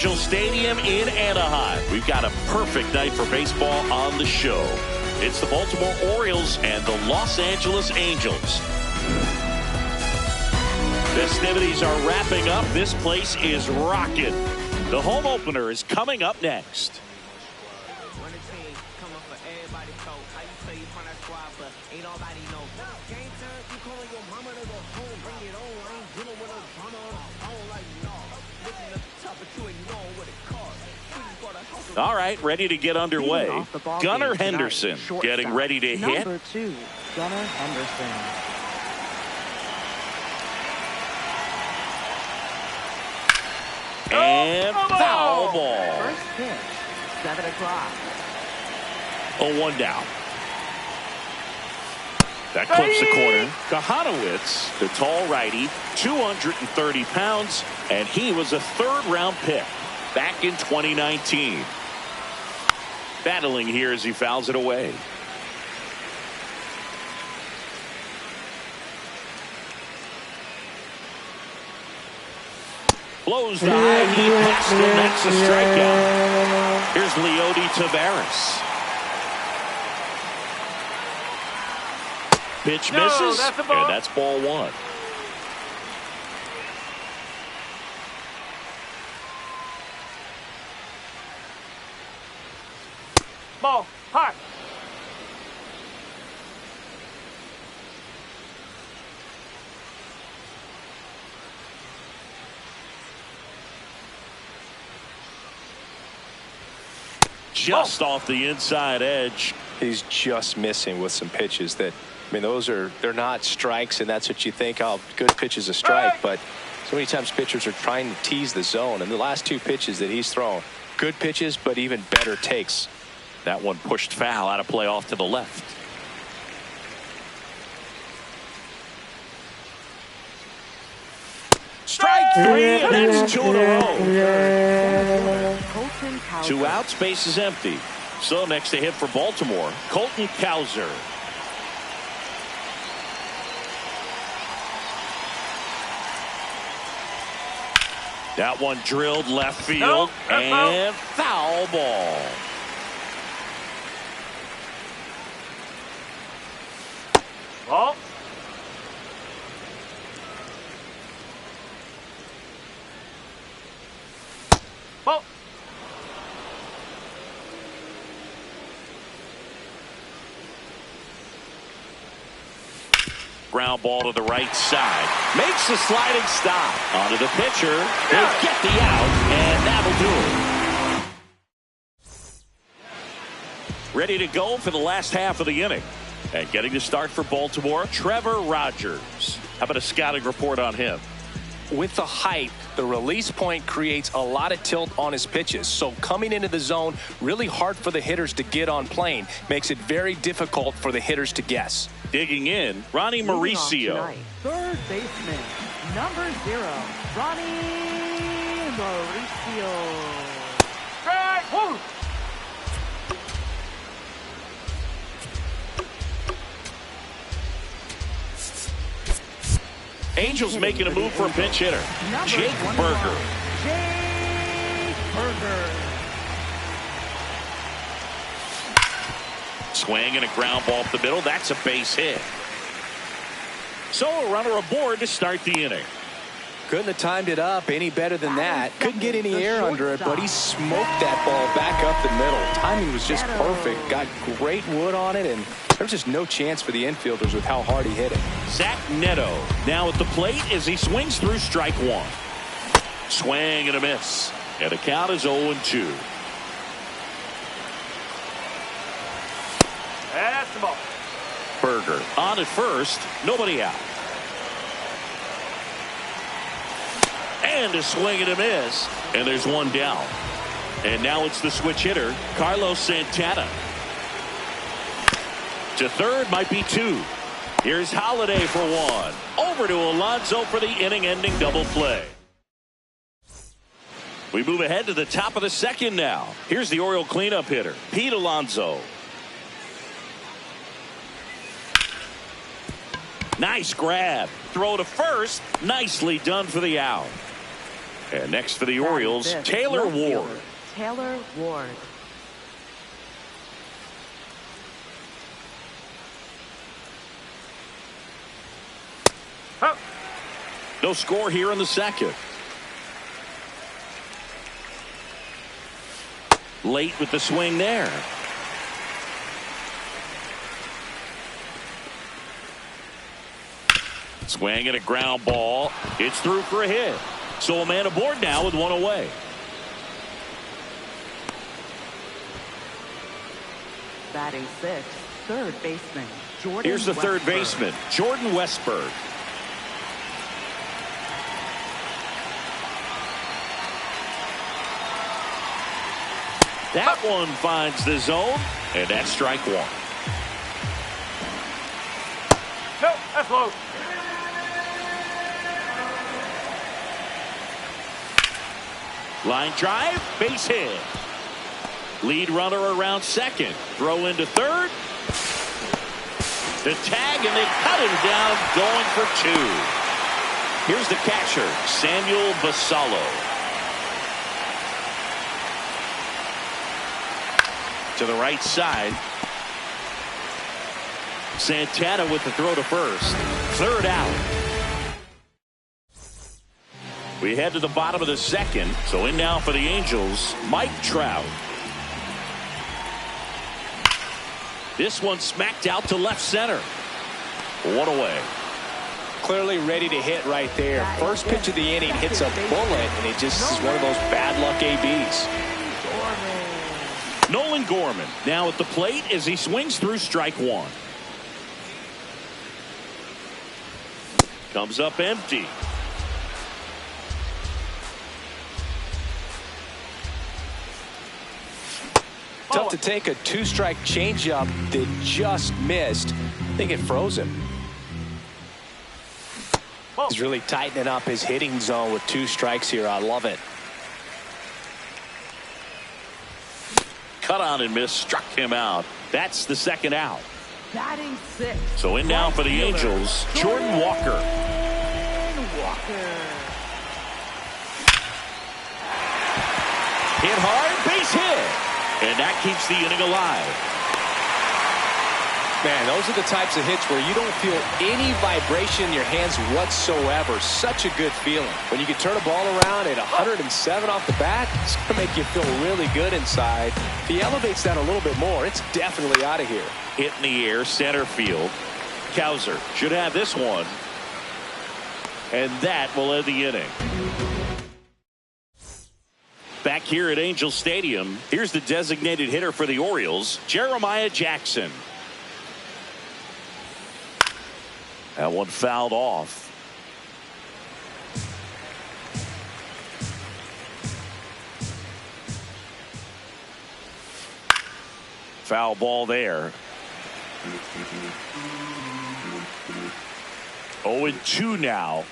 Angel Stadium in Anaheim. We've got a perfect night for baseball on the show. It's the Baltimore Orioles and the Los Angeles Angels. Festivities are wrapping up. This place is rocking. The home opener is coming up next. All right, ready to get underway. Gunnar Henderson getting ready to hit. Number 2, Gunnar Henderson. And foul ball. First pitch, 7 o'clock. 0-1 down. That clips the corner. Kahanowitz, the tall righty, 230 pounds, and he was a third-round pick back in 2019. Battling here as he fouls it away. Blows the high heat past him. That's a strikeout. Here's Leody Taveras. Pitch misses, and that's ball one. Ball, hot. Just off the inside edge. He's just missing with some pitches that, I mean, they're not strikes, and that's what you think. Oh, good pitch is a strike, but so many times pitchers are trying to tease the zone, and the last two pitches that he's thrown, good pitches, but even better takes. That one pushed foul out of play off to the left. Strike three, and that's 2 in a row. 2 outs, base is empty. So next to hit for Baltimore, Colton Cowser. That one drilled left field, and foul ball. Ball. Ball. Ground ball to the right side. Makes the sliding stop. Onto the pitcher. He'll get the out, and that'll do it. Ready to go for the last half of the inning. And getting the start for Baltimore, Trevor Rogers. How about a scouting report on him? With the height, the release point creates a lot of tilt on his pitches. So coming into the zone, really hard for the hitters to get on plane. Makes it very difficult for the hitters to guess. Digging in, Ronnie Mauricio. Third baseman, number 0, Ronnie Mauricio. Strike. Woo. Angels making a move for a pinch hitter. Jake Burger. Jake Burger. Swing and a ground ball up the middle. That's a base hit. So a runner aboard to start the inning. Couldn't have timed it up any better than that. Couldn't get any air under it, but he smoked that ball back up the middle. Timing was just perfect. Got great wood on it, and there's just no chance for the infielders with how hard he hit it. Zach Neto now at the plate as he swings through strike one. Swing and a miss. And the count is 0-2. That's the ball. Burger on at first. Nobody out. And a swing and a miss. And there's one down. And now it's the switch hitter, Carlos Santana. To third, might be 2. Here's Holiday for 1. Over to Alonso for the inning-ending double play. We move ahead to the top of the second now. Here's the Oriole cleanup hitter, Pete Alonso. Nice grab. Throw to first. Nicely done for the out. And next for the Orioles, Taylor Ward. Taylor Ward. Huh. No score here in the second. Late with the swing there. Swing and a ground ball. It's through for a hit. So a man aboard now with one away. Batting sixth, third baseman, Jordan Here's the third Westburg. baseman, Jordan Westburg. That one finds the zone, and that's strike one. No, that's low. Line drive, base hit. Lead runner around second. Throw into third. The tag, and they cut him down, going for two. Here's the catcher, Samuel Basallo. To the right side. Santana with the throw to first. Third out. We head to the bottom of the second. So in now for the Angels, Mike Trout. This one smacked out to left center. One away. Clearly ready to hit right there. First pitch of the inning hits a bullet, and it just is one of those bad luck ABs. Nolan Gorman now at the plate as he swings through strike one. Comes up empty. Tough to take a two-strike changeup that just missed. I think it froze him. He's really tightening up his hitting zone with two strikes here. I love it. Cut on and miss, struck him out. That's the second out. Batting sixth. So in now for the Angels, Jordan Walker. Hit hard, base hit. And that keeps the inning alive. Man, those are the types of hits where you don't feel any vibration in your hands whatsoever. Such a good feeling. When you can turn a ball around at 107 off the bat, it's going to make you feel really good inside. If he elevates that a little bit more, it's definitely out of here. Hit in the air, center field. Cowser should have this one. And that will end the inning. Back here at Angel Stadium, here's the designated hitter for the Orioles, Jeremiah Jackson. That one fouled off. Foul ball there. 0-2 now.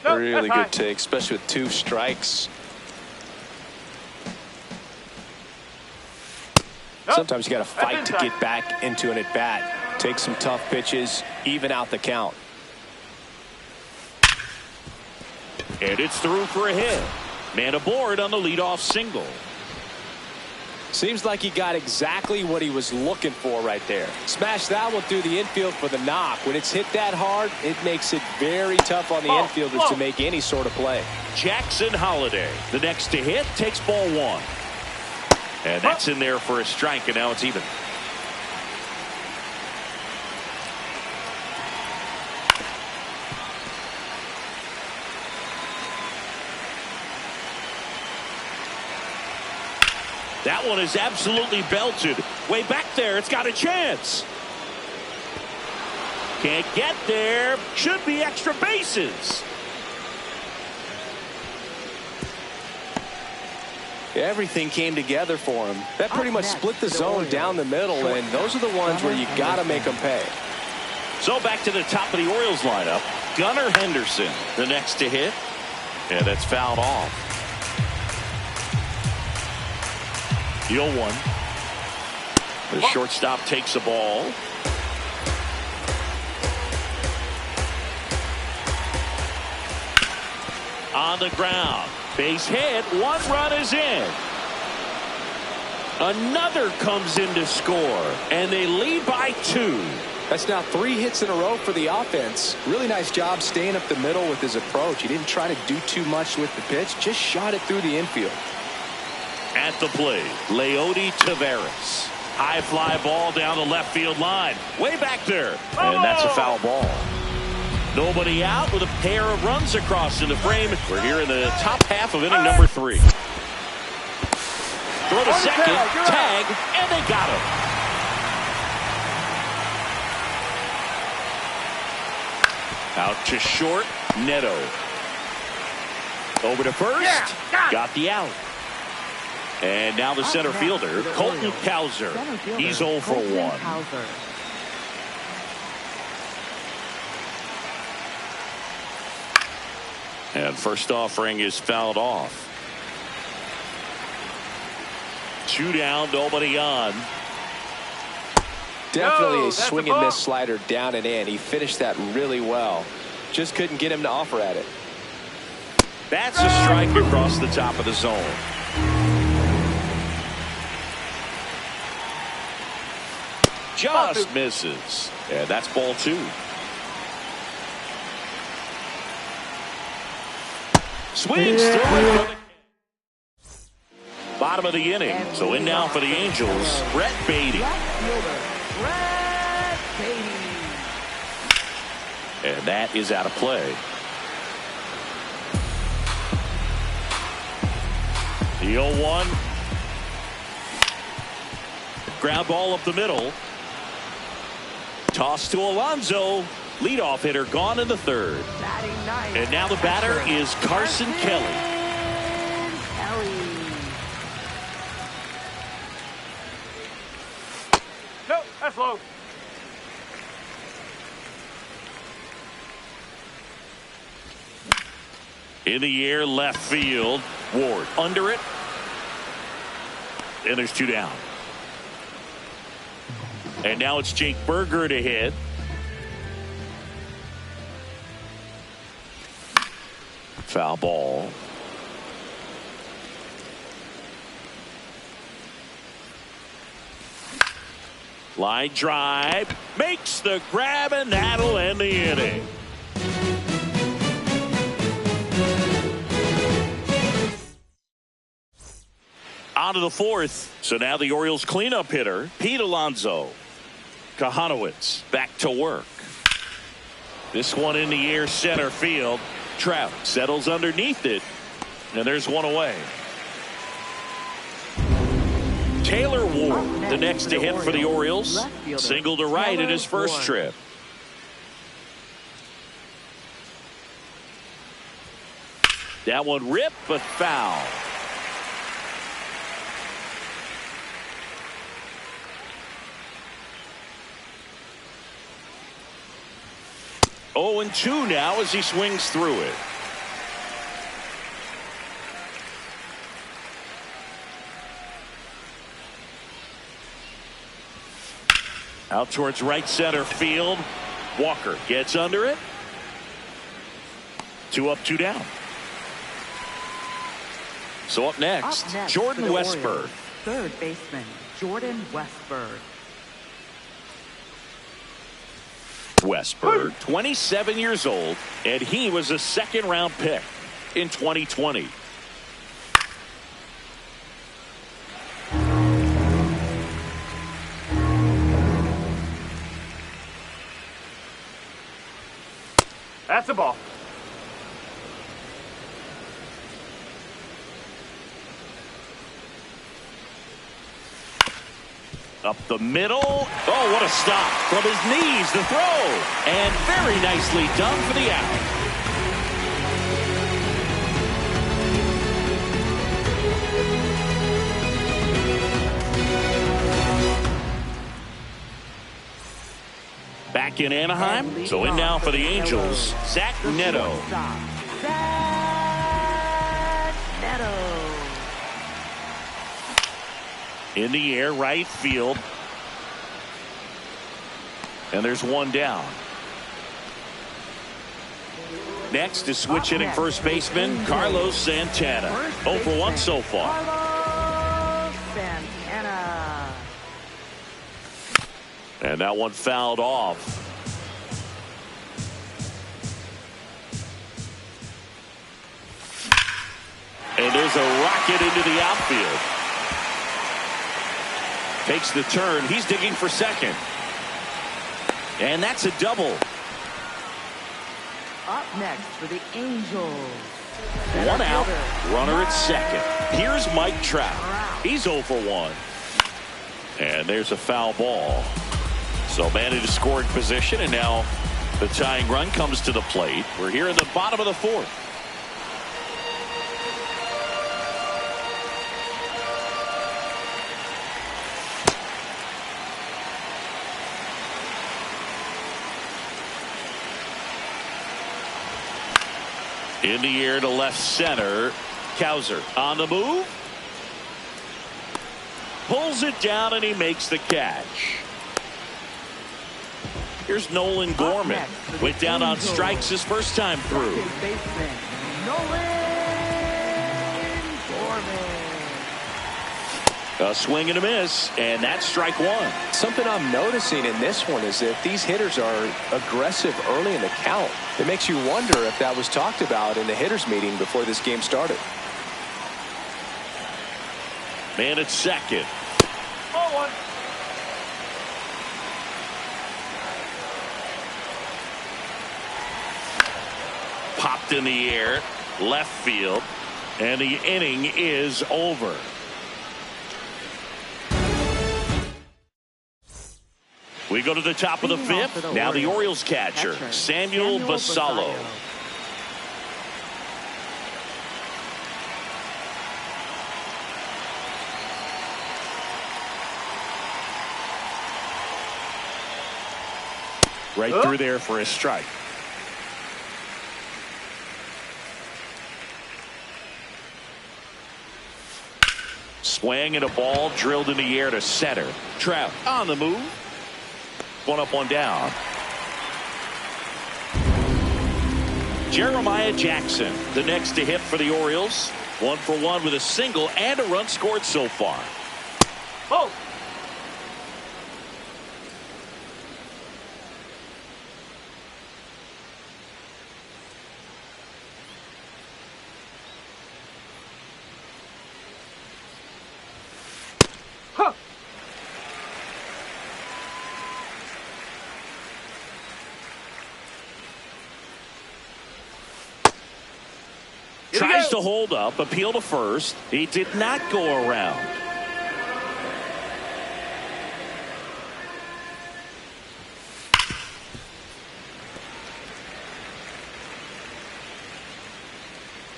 Nope, Really that's high. good take, especially with two strikes. Nope, Sometimes you got to fight that's to inside. get back into an at-bat. Take some tough pitches, even out the count. And it's through for a hit. Man aboard on the leadoff single. Seems like he got exactly what he was looking for right there. Smash that one through the infield for the knock. When it's hit that hard, it makes it very tough on the infielders to make any sort of play. Jackson Holiday, the next to hit, takes ball one. And that's in there for a strike, and now it's even. That one is absolutely belted. Way back there, it's got a chance. Can't get there. Should be extra bases. Everything came together for him. That pretty much split the zone down the middle, and those are the ones where you got to make them pay. So back to the top of the Orioles lineup. Gunnar Henderson, the next to hit. And that's fouled off. The 0-1. The shortstop takes the ball. On the ground. Base hit. 1 run is in. Another comes in to score. And they lead by 2. That's now 3 hits in a row for the offense. Really nice job staying up the middle with his approach. He didn't try to do too much with the pitch. Just shot it through the infield. At the plate, Leody Taveras. High fly ball down the left field line. Way back there. And that's a foul ball. Nobody out with a pair of runs across in the frame. We're here in the top half of inning number 3. Throw to second, tag, and they got him. Out to short, Neto. Over to first, got the out. And now the center fielder, Colton Cowser. He's 0 for 1. And first offering is fouled off. 2 down, nobody on. Definitely a swing and miss slider down and in. He finished that really well. Just couldn't get him to offer at it. That's a strike across the top of the zone. Just misses. And that's ball 2. Swings through it. Bottom of the inning. So in now for the Angels, Brett Baty. And that is out of play. The 0-1. Ground ball up the middle. Toss to Alonso. Leadoff hitter gone in the 3rd. And now the batter is Carson Kelly. No, that's low. In the air, left field. Ward under it. And there's 2 down. And now it's Jake Burger to hit. Foul ball. Line drive. Makes the grab, and that'll end the inning. On to the 4th. So now the Orioles cleanup hitter, Pete Alonso. Kahanowitz back to work. This one in the air, center field. Trout settles underneath it. And there's 1 away. Taylor Ward, the next to hit for the Orioles. Single to right in his first trip. That one ripped, but foul. Oh, and 2 now as he swings through it. Out towards right center field. Walker gets under it. 2 up, 2 down. So up next, Jordan Westburg. Third baseman, Jordan Westburg. Westburg, 27 years old, and he was a 2nd-round pick in 2020. That's a ball. Up the middle. Oh, what a stop. From his knees, the throw. And very nicely done for the out. Back in Anaheim. So in now for the Angels, Zach Neto. Zach Neto. In the air, right field. And there's 1 down. Next is switch Up hitting next, first baseman Angels. Carlos Santana. First 0 for 1 baseman, so far. Carlos Santana. And that one fouled off. And there's a rocket into the outfield. Takes the turn. He's digging for second. And that's a double. Up next for the Angels. One out. Runner at second. Here's Mike Trout. He's 0 for 1. And there's a foul ball. So man in scoring position, and now the tying run comes to the plate. We're here in the bottom of the fourth. In the air to left center. Cowser on the move. Pulls it down and he makes the catch. Here's Nolan Gorman. Went down on strikes his first time through. Second baseman, Nolan Gorman. A swing and a miss, and that's strike one. Something I'm noticing in this one is that these hitters are aggressive early in the count. It makes you wonder if that was talked about in the hitters meeting before this game started. Man at second. Ball one. Popped in the air, left field, and the inning is over. We go to the top of the Leading off fifth. for the Now the Orioles. Orioles catcher, Samuel Basallo. Right through there for a strike. Swing and a ball drilled in the air to center. Trout on the move. One up, one down. Jeremiah Jackson, the next to hit for the Orioles. 1 for 1 with a single and a run scored so far. Oh. Huh. Tries to hold up, appeal to first. He did not go around.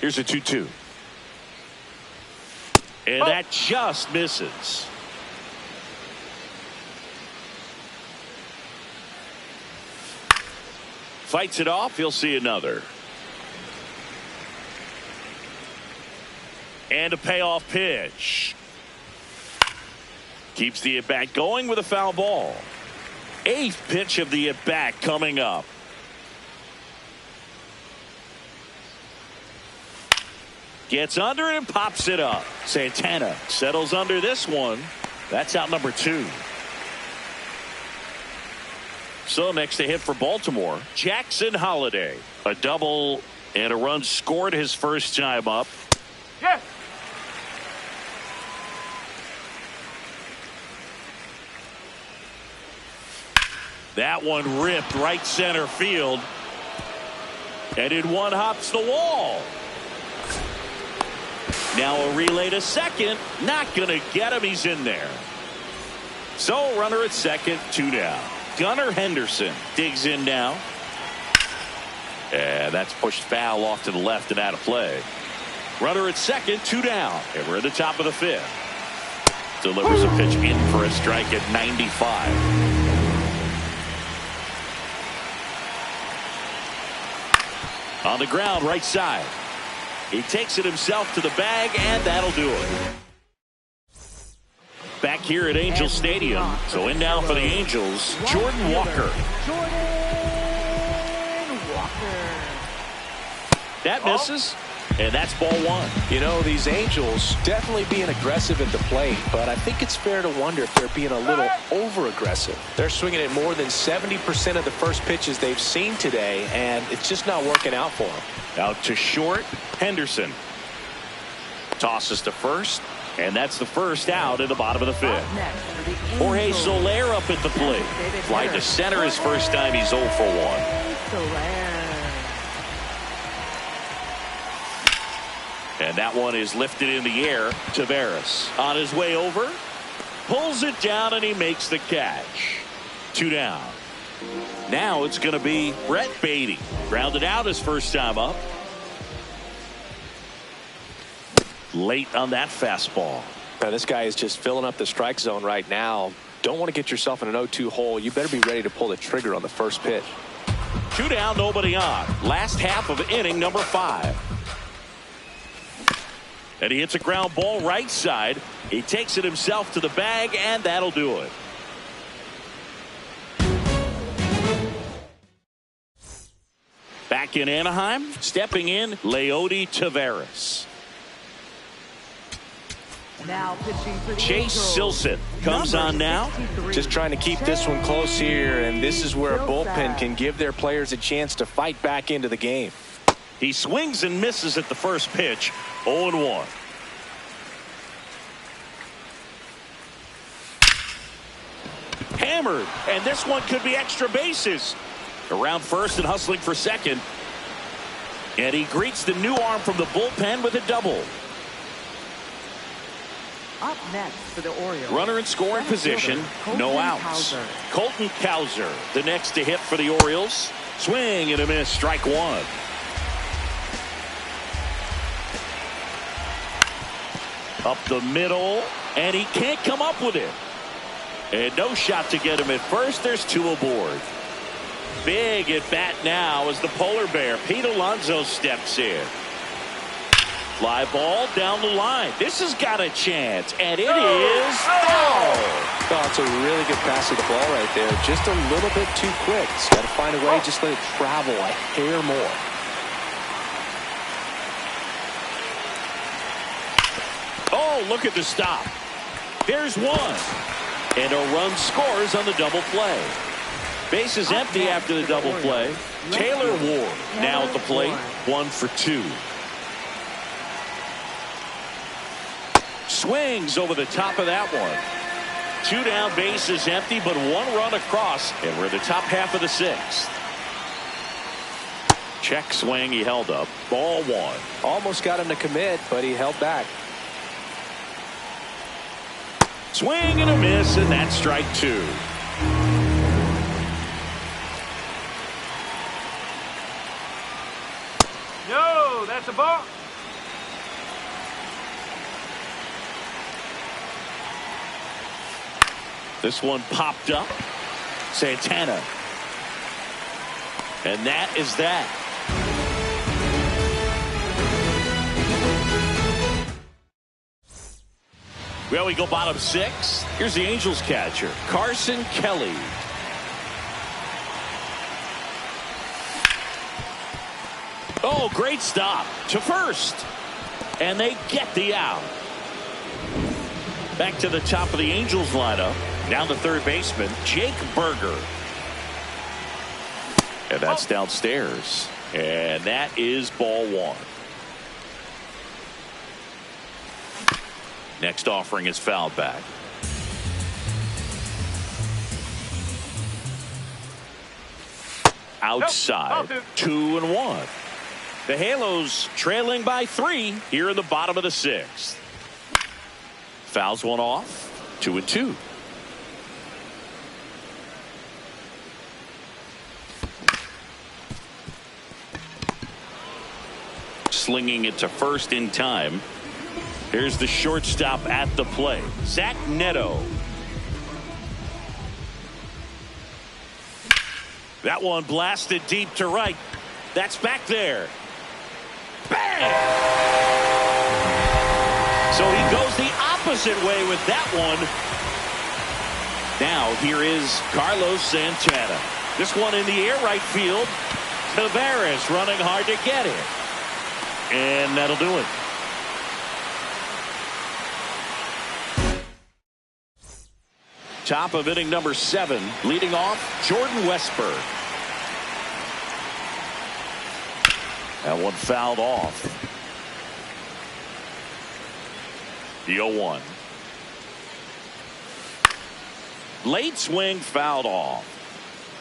Here's a 2-2. And that just misses. Fights it off. He'll see another. And a payoff pitch. Keeps the at-bat going with a foul ball. 8th pitch of the at-bat coming up. Gets under it and pops it up. Santana settles under this one. That's out number 2. So next to hit for Baltimore, Jackson Holliday. A double and a run scored his first time up. Yes. That one ripped right center field. And in one hops the wall. Now a relay to second. Not going to get him. He's in there. So runner at second, 2 down. Gunnar Henderson digs in now. And that's pushed foul off to the left and out of play. Runner at second, 2 down. And we're at the top of the 5th. Delivers a pitch in for a strike at 95. On the ground, right side. He takes it himself to the bag, and that'll do it. Back here at Angel Stadium. So in now for the Angels, Jordan Walker. Jordan Walker. That misses. And that's ball one. You know, these Angels definitely being aggressive at the plate, but I think it's fair to wonder if they're being a little over-aggressive. They're swinging at more than 70% of the first pitches they've seen today, and it's just not working out for them. Out to short, Henderson. Tosses to first, and that's the first out in the bottom of the fifth. Jorge Soler up at the plate. Fly to center his first time. He's 0 for 1. And that one is lifted in the air. Taveras on his way over. Pulls it down and he makes the catch. 2 down. Now it's going to be Brett Baty. Grounded out his first time up. Late on that fastball. Now, this guy is just filling up the strike zone right now. Don't want to get yourself in an 0-2 hole. You better be ready to pull the trigger on the first pitch. 2 down, nobody on. Last half of inning number 5. And he hits a ground ball right side. He takes it himself to the bag, and that'll do it. Back in Anaheim, stepping in, Leody Taveras. Now pitching for the Chase Silseth comes on now. Just trying to keep this one close here, and this is where a bullpen can give their players a chance to fight back into the game. He swings and misses at the first pitch. 0-1. Hammered, and this one could be extra bases. Around first and hustling for second. And he greets the new arm from the bullpen with a double. Up next for the Orioles. Runner in scoring position, no outs. Colton Cowser, the next to hit for the Orioles. Swing and a miss, strike one. Up the middle, and he can't come up with it. And no shot to get him at first. There's 2 aboard. Big at bat now as the polar bear, Pete Alonso, steps in. Fly ball down the line. This has got a chance, and it is foul. Oh, it's a really good pass of the ball right there. Just a little bit too quick. It's got to find a way, just let it travel a hair more. Oh, look at the stop. There's one. And a run scores on the double play. Base is empty after the double play. Taylor Ward now at the plate. 1 for 2. Swings over the top of that one. 2 down, base is empty, but 1 run across. And we're in the top half of the 6th. Check swing, he held up. Ball 1. Almost got him to commit, but he held back. Swing and a miss, and that's strike 2. No, that's a ball. This one popped up. Santana. And that is that. Well, we go bottom 6. Here's the Angels catcher, Carson Kelly. Oh, great stop to first. And they get the out. Back to the top of the Angels lineup. Down to third baseman, Jake Burger. And that's downstairs. And that is ball 1. Next offering is fouled back. Outside, 2-1. The Halos trailing by 3 here in the bottom of the 6th. Fouls one off, 2-2. Slinging it to first in time. Here's the shortstop at the plate, Zach Neto. That one blasted deep to right. That's back there. Bang! So he goes the opposite way with that one. Now here is Carlos Santana. This one in the air right field. Taveras running hard to get it. And that'll do it. Top of inning number 7, leading off Jordan Westburg. That one fouled off. The 0-1. Late swing fouled off.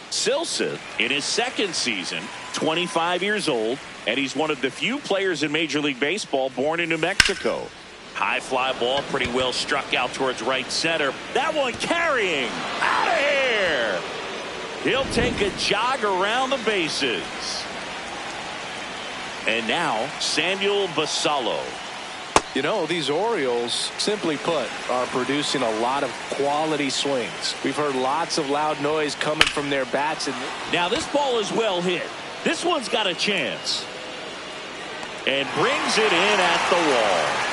Silseth in his second season, 25 years old, and he's one of the few players in Major League Baseball born in New Mexico. High fly ball, pretty well struck out towards right center. That one carrying out of here. He'll take a jog around the bases. And now Samuel Basallo. You know, these Orioles, simply put, are producing a lot of quality swings. We've heard lots of loud noise coming from their bats. And now this ball is well hit. This one's got a chance. And brings it in at the wall.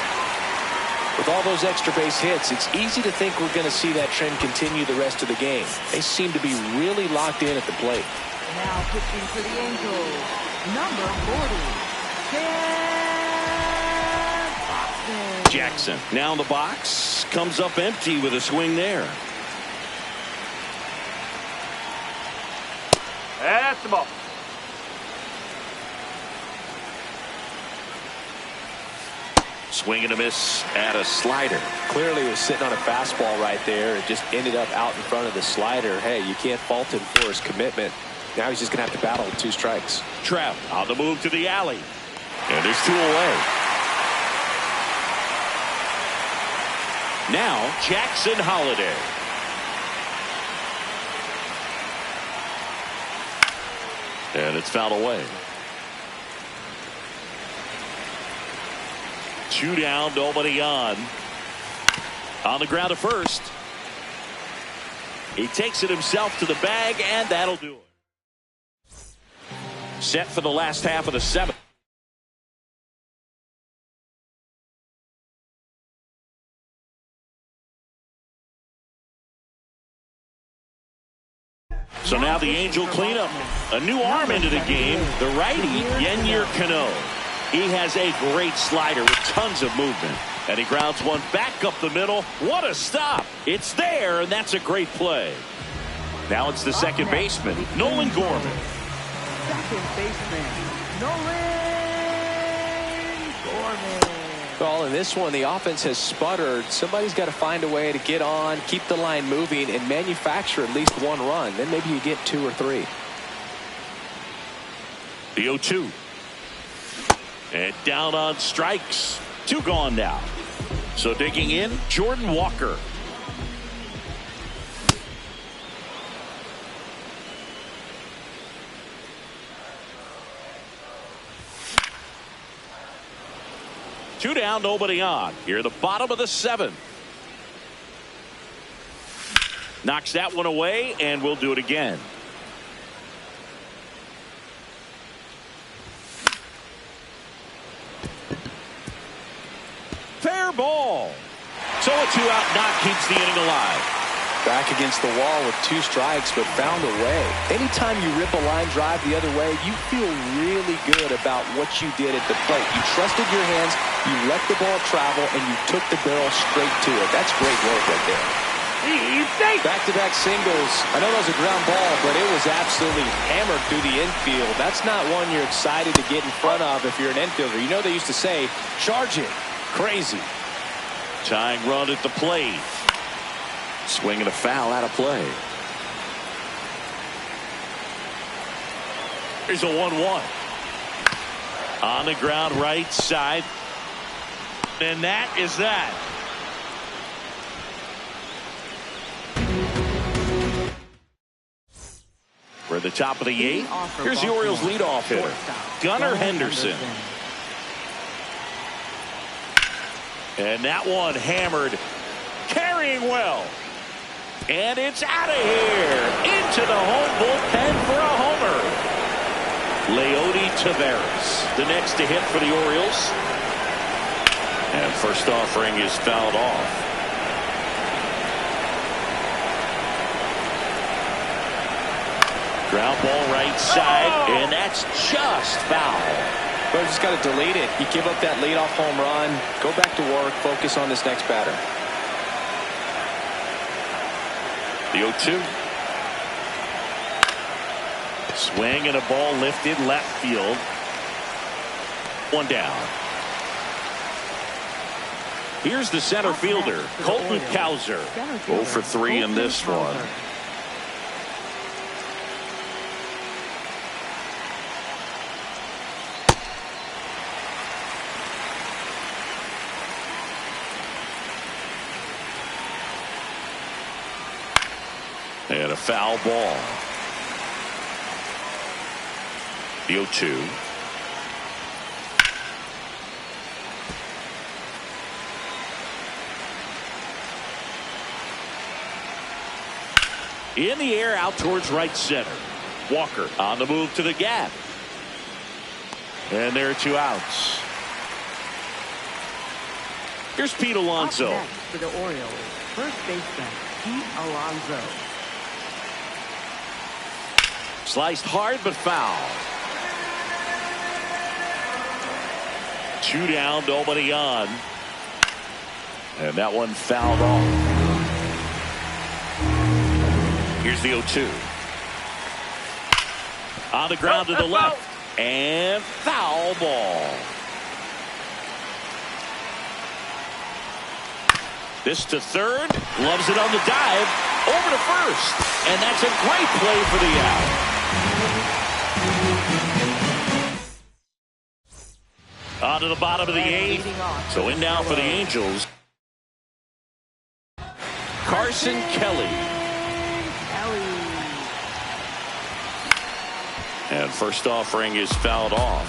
With all those extra base hits, it's easy to think we're going to see that trend continue the rest of the game. They seem to be really locked in at the plate. Now pitching for the Angels, number 40, Ken Foxman. Jackson now in the box, comes up empty with a swing there. That's the ball. Swing and a miss at a slider. Clearly was sitting on a fastball right there. It just ended up out in front of the slider. Hey, you can't fault him for his commitment. Now he's just going to have to battle with 2 strikes. Trout on the move to the alley. And there's 2 away. Now Jackson Holliday. And it's fouled away. 2 down, nobody on. On the ground at first. He takes it himself to the bag, and that'll do it. Set for the last half of the 7th. So now the Angel cleanup. A new arm into the game. The righty, Yennier Cano. He has a great slider with tons of movement. And he grounds one back up the middle. What a stop. It's there, and that's a great play. Now it's the second baseman, Nolan Gorman. Second baseman, Nolan Gorman. Well, in this one, the offense has sputtered. Somebody's got to find a way to get on, keep the line moving, and manufacture at least 1 run. Then maybe you get 2 or 3. The 0-2. And down on strikes. 2 gone now. So digging in, Jordan Walker. Two down, nobody on. Here, the bottom of the 7th. Knocks that one away, and we'll do it again. Fair ball. So a 2-out knock keeps the inning alive. Back against the wall with 2 strikes, but found a way. Anytime you rip a line drive the other way, you feel really good about what you did at the plate. You trusted your hands, you let the ball travel, and you took the barrel straight to it. That's great work right there. Back-to-back singles. I know that was a ground ball, but it was absolutely hammered through the infield. That's not one you're excited to get in front of if you're an infielder. You know they used to say, charge it. Crazy. Tying run at the plate. Swinging a foul out of play. Here's a 1-1. On the ground right side. And that is that. We're at the top of the 8th. Here's the Orioles leadoff hitter, Gunnar Henderson. And that one hammered, carrying well. And it's out of here, into the home bullpen for a homer. Leody Taveras, the next to hit for the Orioles. And first offering is fouled off. Ground ball right side, and that's just foul. But just got to delete it. You give up that leadoff home run, go back to work, focus on this next batter. The 0-2. Swing and a ball lifted left field. One down. Here's the center fielder, Colton Cowser. 0 for 3 in this one. And a foul ball. The 0-2. In the air out towards right center. Walker on the move to the gap. And there are 2 outs. Here's Pete Alonso. Up next for the Orioles, first baseman Pete Alonso. Sliced hard but foul. 2 down, nobody on. And that one fouled off. Here's the 0-2. On the ground to the left. And foul ball. This to third. Loves it on the dive. Over to first. And that's a great play for the out. On to the bottom of the 8th. So in now for the Angels, Carson Kelly. And first offering is fouled off.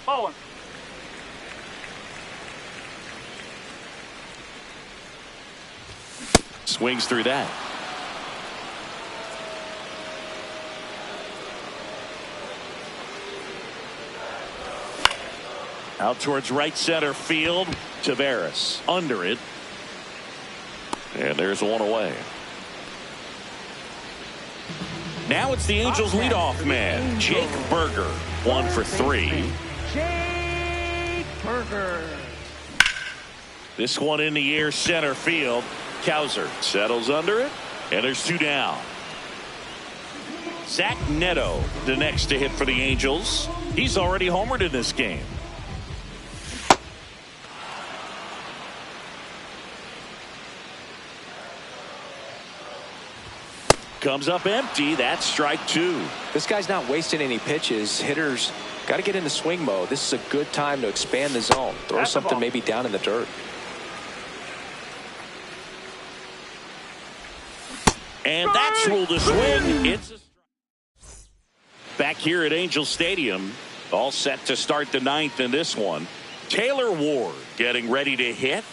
Bowling. Swings through that. Out towards right center field. Taveras under it. And there's one away. Now it's the Angels leadoff man, Jake Burger. 1 for 3. Jake Burger. This one in the air center field. Cowser settles under it. And there's 2 down. Zach Neto, the next to hit for the Angels. He's already homered in this game. Comes up empty. That's strike 2. This guy's not wasting any pitches. Hitters got to get into swing mode. This is a good time to expand the zone. Throw something maybe down in the dirt. And that's ruled a swing. It's a strike. Back here at Angel Stadium, all set to start the 9th in this one. Taylor Ward getting ready to hit.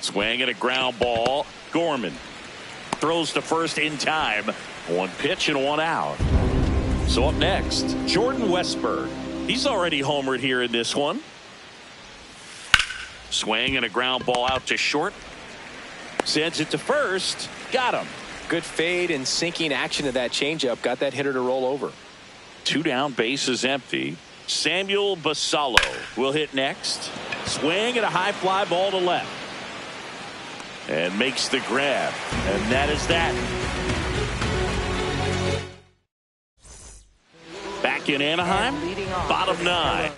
Swing and a ground ball. Gorman throws to first in time. 1 pitch and 1 out. So up next, Jordan Westburg. He's already homered here in this one. Swing and a ground ball out to short. Sends it to first. Got him. Good fade and sinking action of that changeup. Got that hitter to roll over. 2 down, bases empty. Samuel Basallo will hit next. Swing and a high fly ball to left. And makes the grab. And that is that. Back in Anaheim, bottom 9.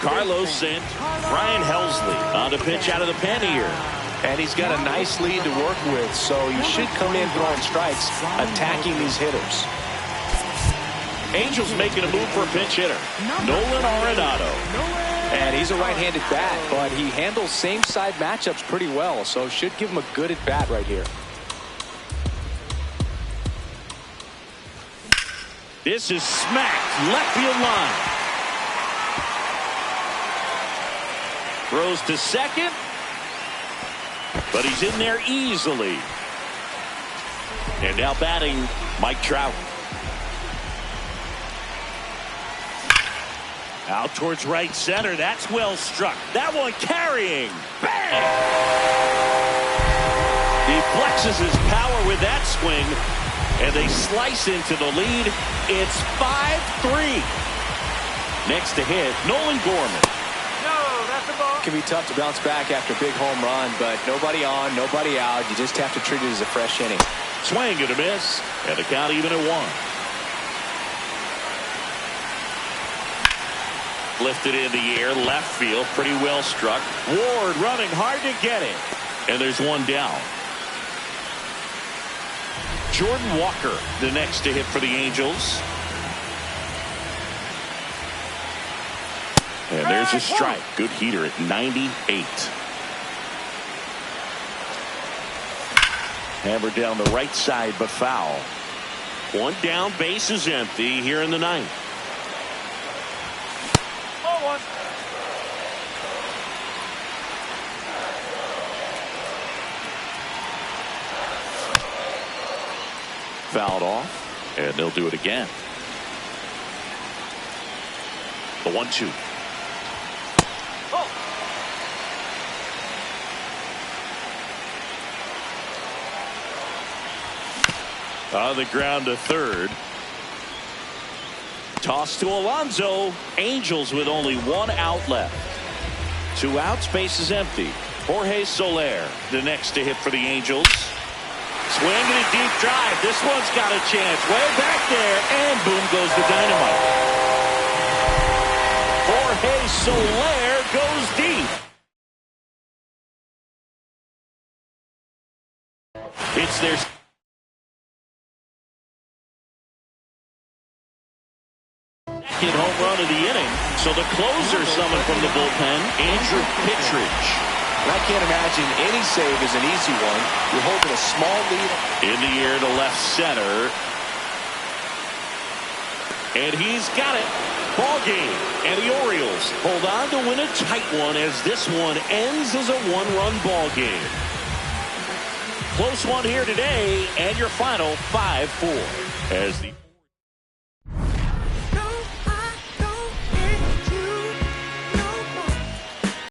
Carlos sent Brian Helsley on to pitch out of the pen here. And he's got a nice lead to work with, so you should come in throwing strikes, attacking these hitters. Angels making a move for a pinch hitter. Nolan Arenado. And he's a right-handed bat, but he handles same-side matchups pretty well, so should give him a good at-bat right here. This is smacked left field line. Throws to second, but he's in there easily. And now batting, Mike Trout. Out towards right center. That's well struck. That one carrying. Bang! flexes his power with that swing, and they slice into the lead. It's 5-3. Next to hit, Nolan Gorman. No, that's a ball. It can be tough to bounce back after a big home run, but nobody on, nobody out. You just have to treat it as a fresh inning. Swing and a miss, and the count even at 1. Lifted in the air, left field, pretty well struck. Ward running hard to get it, and there's one down. Jordan Walker, the next to hit for the Angels. And there's a strike. Good heater at 98. Hammered down the right side, but foul. One down, base is empty here in the 9th. Ball one. Fouled off, and they'll do it again. The 1-2. On the ground to third. Toss to Alonso. Angels with only 1 out left. 2 outs, base is empty. Jorge Soler, the next to hit for the Angels. Swing and a deep drive. This one's got a chance. Way back there, and boom goes the dynamite. Jorge Soler goes deep. It's their second home run of the inning. So the closer summoned from the bullpen, Andrew Kittredge. I can't imagine any save is an easy one. You're holding a small lead. In the air to left center. And he's got it. Ball game. And the Orioles hold on to win a tight one as this one ends as a 1-run ball game. Close one here today, and your final 5-4 as the